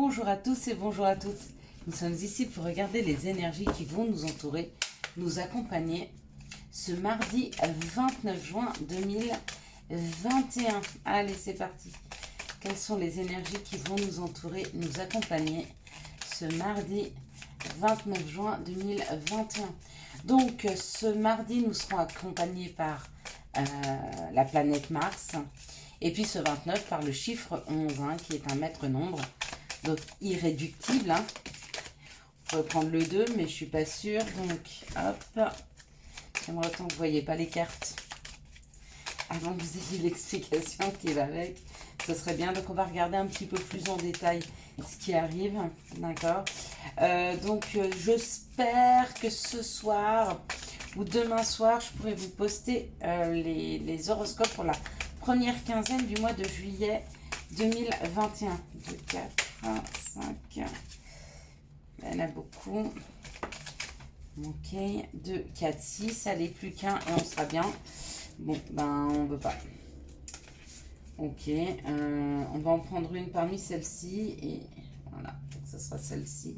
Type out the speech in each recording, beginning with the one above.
Bonjour à tous et bonjour à toutes. Nous sommes ici pour regarder les énergies qui vont nous entourer, nous accompagner ce mardi 29 juin 2021. Allez, c'est parti. Quelles sont les énergies qui vont nous entourer, nous accompagner ce mardi 29 juin 2021. Donc, ce mardi, nous serons accompagnés par la planète Mars. Et puis ce 29 par le chiffre 11, qui est un maître nombre. Donc irréductible. On pourrait prendre le 2, mais je ne suis pas sûre. Donc, hop. J'aimerais autant que vous ne voyez pas les cartes. Avant que vous ayez l'explication qui va avec. Ce serait bien. Donc, on va regarder un petit peu plus en détail ce qui arrive. D'accord. Donc, j'espère que ce soir ou demain soir, je pourrai vous poster les horoscopes pour la première quinzaine du mois de juillet 2021. 2, 4, 1, 5. Il y en a beaucoup. Ok. 2, 4, 6. Allez, plus qu'un et on sera bien. Bon, ben, on ne veut pas. Ok. On va en prendre une parmi celles-ci. Et voilà. Ce sera celle-ci.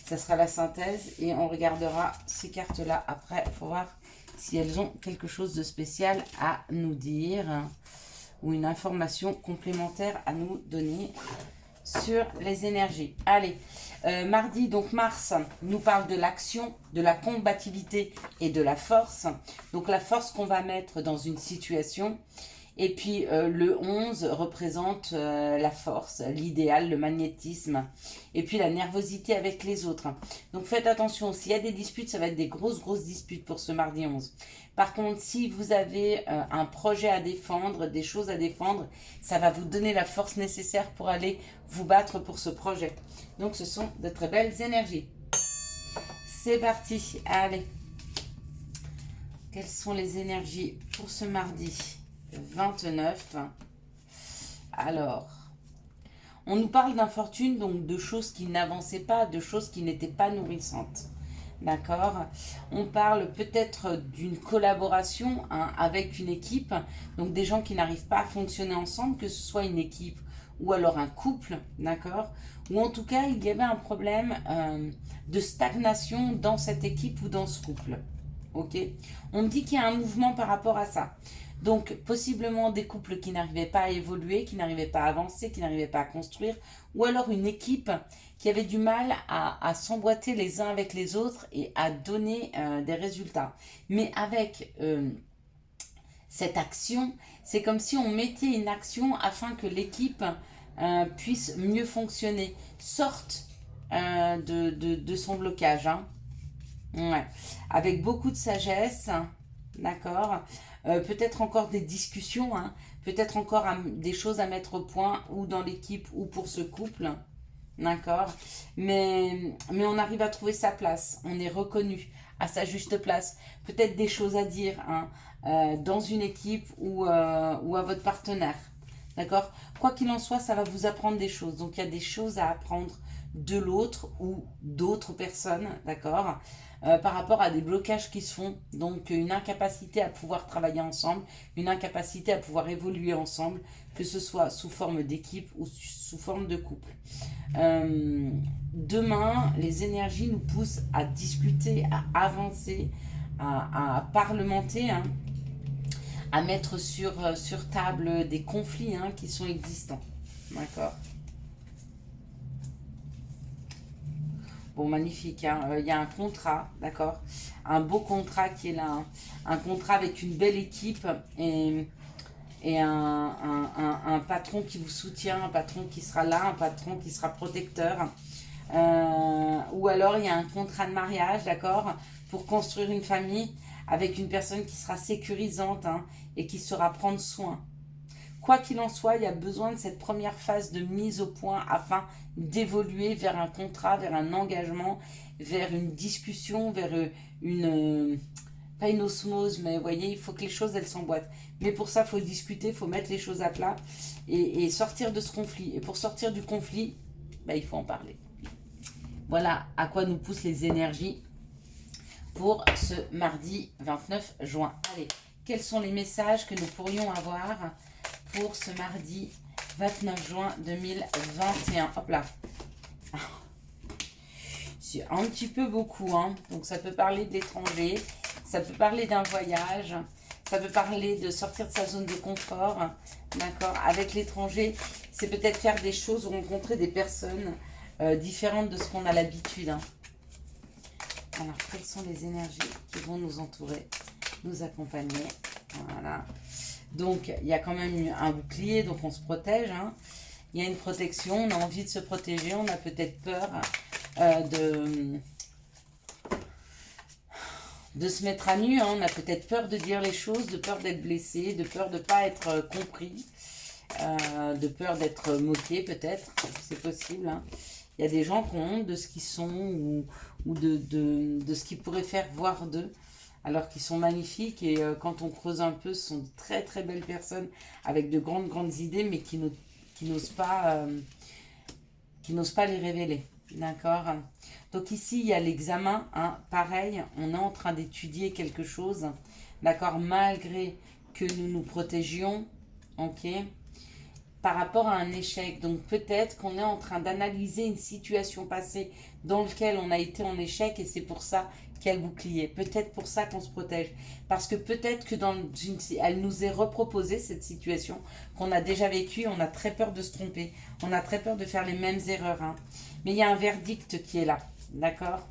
Ça sera la synthèse. Et on regardera ces cartes-là après. Il faut voir si elles ont quelque chose de spécial à nous dire ou une information complémentaire à nous donner sur les énergies. Allez, mardi, donc Mars nous parle de l'action, de la combativité et de la force. Donc la force qu'on va mettre dans une situation. Et puis le 11 représente la force, l'idéal, le magnétisme. Et puis la nervosité avec les autres. Donc faites attention, s'il y a des disputes, ça va être des grosses disputes pour ce mardi 11. Par contre, si vous avez un projet à défendre, des choses à défendre, ça va vous donner la force nécessaire pour aller vous battre pour ce projet. Donc ce sont de très belles énergies. C'est parti, allez. Quelles sont les énergies pour ce mardi 29. Alors, on nous parle d'infortune, donc de choses qui n'avançaient pas, de choses qui n'étaient pas nourrissantes. D'accord. On parle peut-être d'une collaboration avec une équipe, donc des gens qui n'arrivent pas à fonctionner ensemble, que ce soit une équipe ou alors un couple, d'accord. Ou en tout cas, il y avait un problème de stagnation dans cette équipe ou dans ce couple. Ok. On me dit qu'il y a un mouvement par rapport à ça. Donc, possiblement des couples qui n'arrivaient pas à évoluer, qui n'arrivaient pas à avancer, qui n'arrivaient pas à construire, ou alors une équipe qui avait du mal à s'emboîter les uns avec les autres et à donner des résultats. Mais avec cette action, c'est comme si on mettait une action afin que l'équipe puisse mieux fonctionner, sorte de son blocage. Ouais. Avec beaucoup de sagesse, d'accord. Peut-être encore des discussions, peut-être encore des choses à mettre au point, ou dans l'équipe, ou pour ce couple, d'accord. Mais on arrive à trouver sa place, on est reconnu à sa juste place. Peut-être des choses à dire dans une équipe ou à votre partenaire, d'accord. Quoi qu'il en soit, ça va vous apprendre des choses. Donc il y a des choses à apprendre de l'autre ou d'autres personnes, d'accord, par rapport à des blocages qui se font, donc une incapacité à pouvoir travailler ensemble, une incapacité à pouvoir évoluer ensemble, que ce soit sous forme d'équipe ou sous forme de couple. Demain, les énergies nous poussent à discuter, à avancer, à parlementer, à mettre sur table des conflits qui sont existants, d'accord. Bon, magnifique, il y a un contrat, d'accord. Un beau contrat qui est là. Un contrat avec une belle équipe et un patron qui vous soutient, un patron qui sera là, un patron qui sera protecteur. Ou alors, il y a un contrat de mariage, d'accord, pour construire une famille avec une personne qui sera sécurisante et qui saura prendre soin. Quoi qu'il en soit, il y a besoin de cette première phase de mise au point afin d'évoluer vers un contrat, vers un engagement, vers une discussion, vers pas une osmose, mais vous voyez, il faut que les choses, elles s'emboîtent. Mais pour ça, il faut discuter, il faut mettre les choses à plat et sortir de ce conflit. Et pour sortir du conflit, il faut en parler. Voilà à quoi nous poussent les énergies pour ce mardi 29 juin. Allez, quels sont les messages que nous pourrions avoir pour ce mardi 29 juin 2021. Hop là. C'est un petit peu beaucoup, hein. Donc ça peut parler de l'étranger, ça peut parler d'un voyage, ça peut parler de sortir de sa zone de confort, d'accord. Avec l'étranger, c'est peut-être faire des choses ou rencontrer des personnes différentes de ce qu'on a l'habitude, hein. Alors, quelles sont les énergies qui vont nous entourer, nous accompagner? Voilà. Donc, il y a quand même un bouclier, donc on se protège, hein. Il y a une protection, on a envie de se protéger, on a peut-être peur de se mettre à nu, hein. On a peut-être peur de dire les choses, de peur d'être blessé, de peur de ne pas être compris, de peur d'être moqué peut-être, c'est possible, hein. Il y a des gens qui ont honte de ce qu'ils sont ou de ce qu'ils pourraient faire voir d'eux, alors qu'ils sont magnifiques et quand on creuse un peu, ce sont de très très belles personnes avec de grandes idées, mais qui n'osent pas les révéler. D'accord. Donc ici, il y a l'examen, hein, pareil, on est en train d'étudier quelque chose, d'accord, malgré que nous nous protégions, ok, par rapport à un échec. Donc peut-être qu'on est en train d'analyser une situation passée dans laquelle on a été en échec et c'est pour ça qu'il y a le bouclier. Peut-être pour ça qu'on se protège. Parce que peut-être que elle nous est reproposée, cette situation qu'on a déjà vécue. On a très peur de se tromper. On a très peur de faire les mêmes erreurs, hein. Mais il y a un verdict qui est là. D'accord?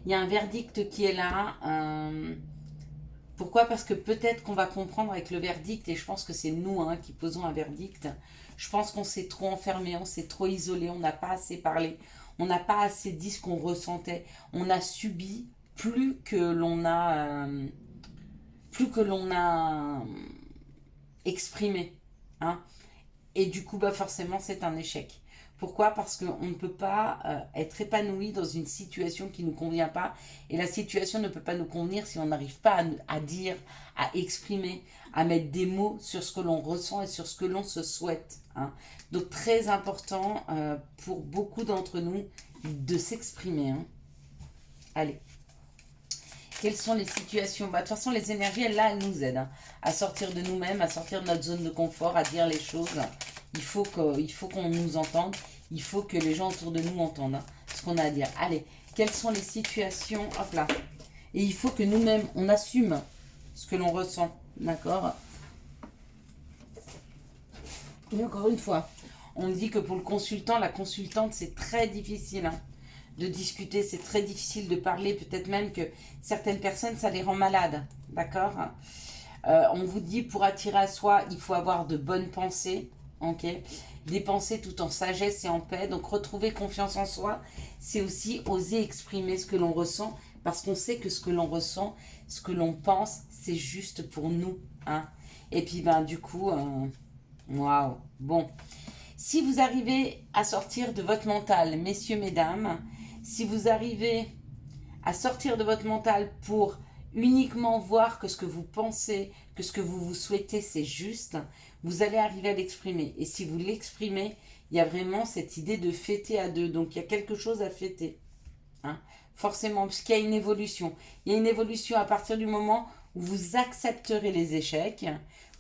Il y a un verdict qui est là. Pourquoi? Parce que peut-être qu'on va comprendre avec le verdict, et je pense que c'est nous, hein, qui posons un verdict. Je pense qu'on s'est trop enfermé, on s'est trop isolé, on n'a pas assez parlé, on n'a pas assez dit ce qu'on ressentait. On a subi plus que l'on a exprimé, hein. Et du coup, bah forcément, c'est un échec. Pourquoi? Parce qu'on ne peut pas être épanoui dans une situation qui ne nous convient pas. Et la situation ne peut pas nous convenir si on n'arrive pas à dire, à exprimer, à mettre des mots sur ce que l'on ressent et sur ce que l'on se souhaite, hein. Donc, très important pour beaucoup d'entre nous de s'exprimer, hein. Allez. Quelles sont les situations? Bah, de toute façon, les énergies, elles nous aident, hein, à sortir de nous-mêmes, à sortir de notre zone de confort, à dire les choses. Il faut qu'on nous entende. Il faut que les gens autour de nous entendent, hein, ce qu'on a à dire. Allez, quelles sont les situations? Hop là. Et il faut que nous-mêmes, on assume ce que l'on ressent. D'accord? Et encore une fois, on dit que pour le consultant, la consultante, c'est très difficile, hein, de discuter, c'est très difficile de parler, peut-être même que certaines personnes, ça les rend malades, d'accord? On vous dit, pour attirer à soi, il faut avoir de bonnes pensées, ok? Des pensées tout en sagesse et en paix, donc retrouver confiance en soi, c'est aussi oser exprimer ce que l'on ressent, parce qu'on sait que ce que l'on ressent, ce que l'on pense, c'est juste pour nous, hein? Et puis, ben, du coup, waouh, bon. Si vous arrivez à sortir de votre mental, messieurs, mesdames, si vous arrivez à sortir de votre mental pour uniquement voir que ce que vous pensez, que ce que vous souhaitez, c'est juste, vous allez arriver à l'exprimer. Et si vous l'exprimez, il y a vraiment cette idée de fêter à deux. Donc, il y a quelque chose à fêter, hein, forcément, parce qu'il y a une évolution. Il y a une évolution à partir du moment où vous accepterez les échecs,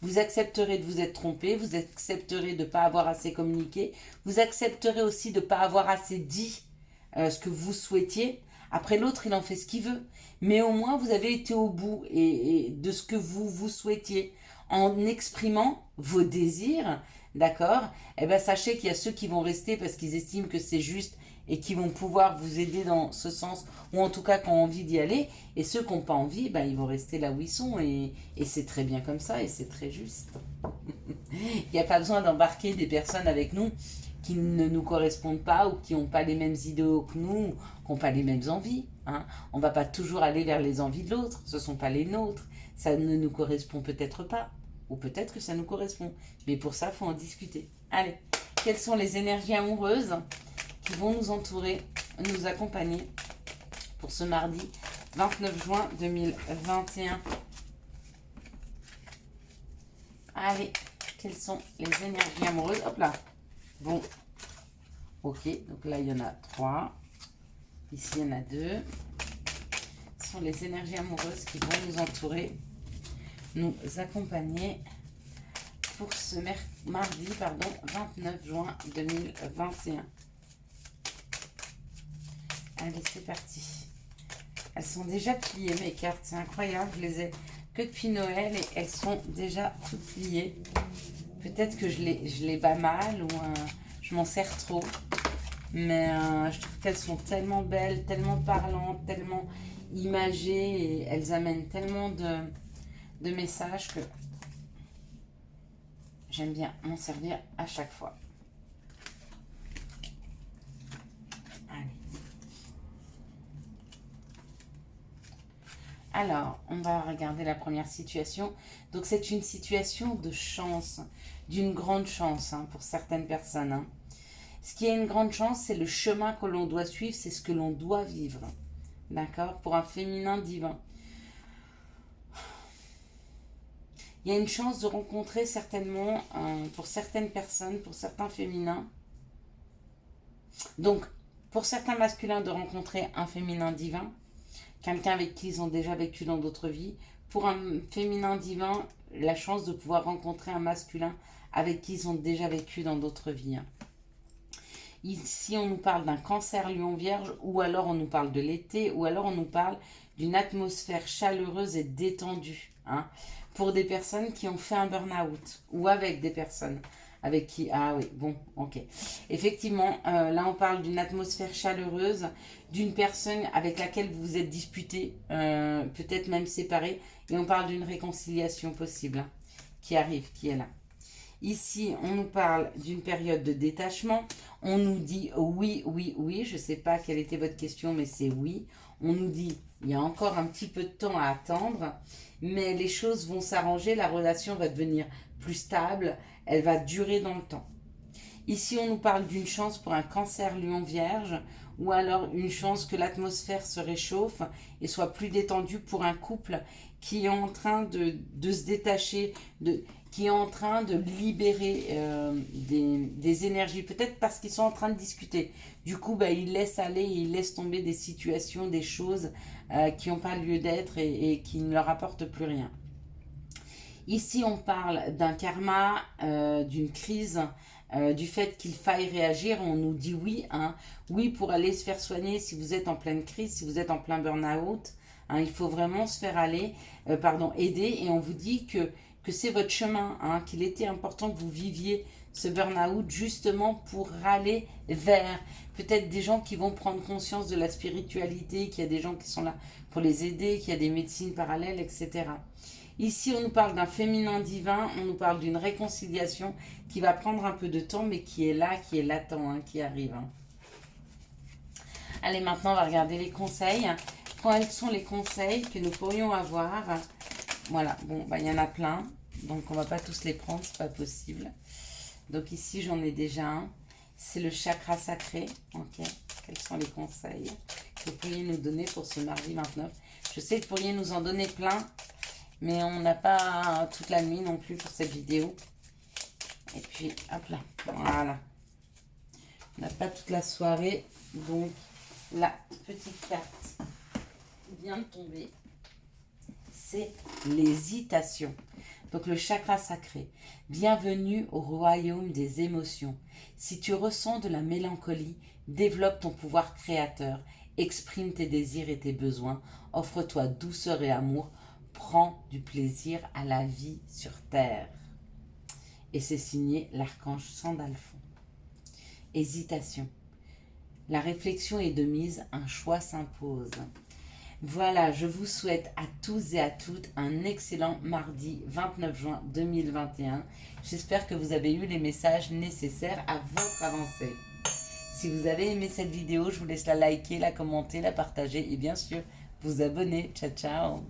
vous accepterez de vous être trompé, vous accepterez de ne pas avoir assez communiqué, vous accepterez aussi de ne pas avoir assez dit ce que vous souhaitiez. Après, l'autre, il en fait ce qu'il veut. Mais au moins, vous avez été au bout et de ce que vous souhaitiez. En exprimant vos désirs, d'accord? Eh bien, sachez qu'il y a ceux qui vont rester parce qu'ils estiment que c'est juste et qui vont pouvoir vous aider dans ce sens, ou en tout cas qui ont envie d'y aller. Et ceux qui n'ont pas envie, ben, ils vont rester là où ils sont. Et c'est très bien comme ça et c'est très juste. Il n'y a pas besoin d'embarquer des personnes avec nous qui ne nous correspondent pas ou qui n'ont pas les mêmes idéaux que nous, qui n'ont pas les mêmes envies, hein. On ne va pas toujours aller vers les envies de l'autre, ce ne sont pas les nôtres, ça ne nous correspond peut-être pas, ou peut-être que ça nous correspond, mais pour ça, il faut en discuter. Allez, quelles sont les énergies amoureuses qui vont nous entourer, nous accompagner pour ce mardi 29 juin 2021? Allez, quelles sont les énergies amoureuses? Hop là. Bon, ok, donc là il y en a 3, ici il y en a 2. Ce sont les énergies amoureuses qui vont nous entourer, nous accompagner pour ce mardi, pardon, 29 juin 2021. Allez, c'est parti. Elles sont déjà pliées, mes cartes. C'est incroyable. Je les ai que depuis Noël et elles sont déjà toutes pliées. Peut-être que je les bats mal ou je m'en sers trop. Mais je trouve qu'elles sont tellement belles, tellement parlantes, tellement imagées. Et elles amènent tellement de messages que j'aime bien m'en servir à chaque fois. Allez. Alors, on va regarder la première situation. Donc, c'est une situation de chance, d'une grande chance pour certaines personnes. Hein. Ce qui est une grande chance, c'est le chemin que l'on doit suivre, c'est ce que l'on doit vivre. D'accord? Pour un féminin divin. Il y a une chance de rencontrer certainement, pour certaines personnes, pour certains féminins. Donc, pour certains masculins, de rencontrer un féminin divin. Quelqu'un avec qui ils ont déjà vécu dans d'autres vies. Pour un féminin divin, la chance de pouvoir rencontrer un masculin avec qui ils ont déjà vécu dans d'autres vies. Ici, on nous parle d'un cancer lion vierge, ou alors on nous parle de l'été, ou alors on nous parle d'une atmosphère chaleureuse et détendue. Hein, pour des personnes qui ont fait un burn-out, ou avec des personnes avec qui... Ah oui, bon, ok. Effectivement, là on parle d'une atmosphère chaleureuse, d'une personne avec laquelle vous vous êtes disputé, peut-être même séparé, et on parle d'une réconciliation possible, hein, qui arrive, qui est là. Ici, on nous parle d'une période de détachement. On nous dit oui, oui, oui. Je ne sais pas quelle était votre question, mais c'est oui. On nous dit il y a encore un petit peu de temps à attendre, mais les choses vont s'arranger. La relation va devenir plus stable. Elle va durer dans le temps. Ici, on nous parle d'une chance pour un cancer lion vierge, ou alors une chance que l'atmosphère se réchauffe et soit plus détendue pour un couple qui est en train de se détacher, qui est en train de libérer des énergies, peut-être parce qu'ils sont en train de discuter. Du coup, ils laissent aller, ils laissent tomber des situations, des choses qui n'ont pas lieu d'être et qui ne leur apportent plus rien. Ici, on parle d'un karma, d'une crise, du fait qu'il faille réagir. On nous dit oui, hein, oui pour aller se faire soigner si vous êtes en pleine crise, si vous êtes en plein burn-out. Hein, il faut vraiment se faire aider. Et on vous dit que c'est votre chemin, hein, qu'il était important que vous viviez ce burn-out justement pour aller vers peut-être des gens qui vont prendre conscience de la spiritualité, qu'il y a des gens qui sont là pour les aider, qu'il y a des médecines parallèles, etc. Ici, on nous parle d'un féminin divin, on nous parle d'une réconciliation qui va prendre un peu de temps, mais qui est là, qui est latent, hein, qui arrive. Hein. Allez, maintenant, on va regarder les conseils. Quels sont les conseils que nous pourrions avoir? Voilà, bon, il y en a plein, donc on ne va pas tous les prendre, c'est pas possible. Donc ici, j'en ai déjà un. C'est le chakra sacré. Ok. Quels sont les conseils que vous pourriez nous donner pour ce mardi 29? Je sais que vous pourriez nous en donner plein, mais on n'a pas toute la nuit non plus pour cette vidéo. Et puis, hop là, voilà. On n'a pas toute la soirée, donc la petite carte qui vient de tomber, c'est l'hésitation. Donc le chakra sacré. Bienvenue au royaume des émotions. Si tu ressens de la mélancolie, développe ton pouvoir créateur. Exprime tes désirs et tes besoins. Offre-toi douceur et amour. Prends du plaisir à la vie sur terre. Et c'est signé l'archange Sandalphon. Hésitation. La réflexion est de mise, un choix s'impose. Voilà, je vous souhaite à tous et à toutes un excellent mardi 29 juin 2021. J'espère que vous avez eu les messages nécessaires à votre avancée. Si vous avez aimé cette vidéo, je vous laisse la liker, la commenter, la partager et bien sûr vous abonner. Ciao, ciao. Bye.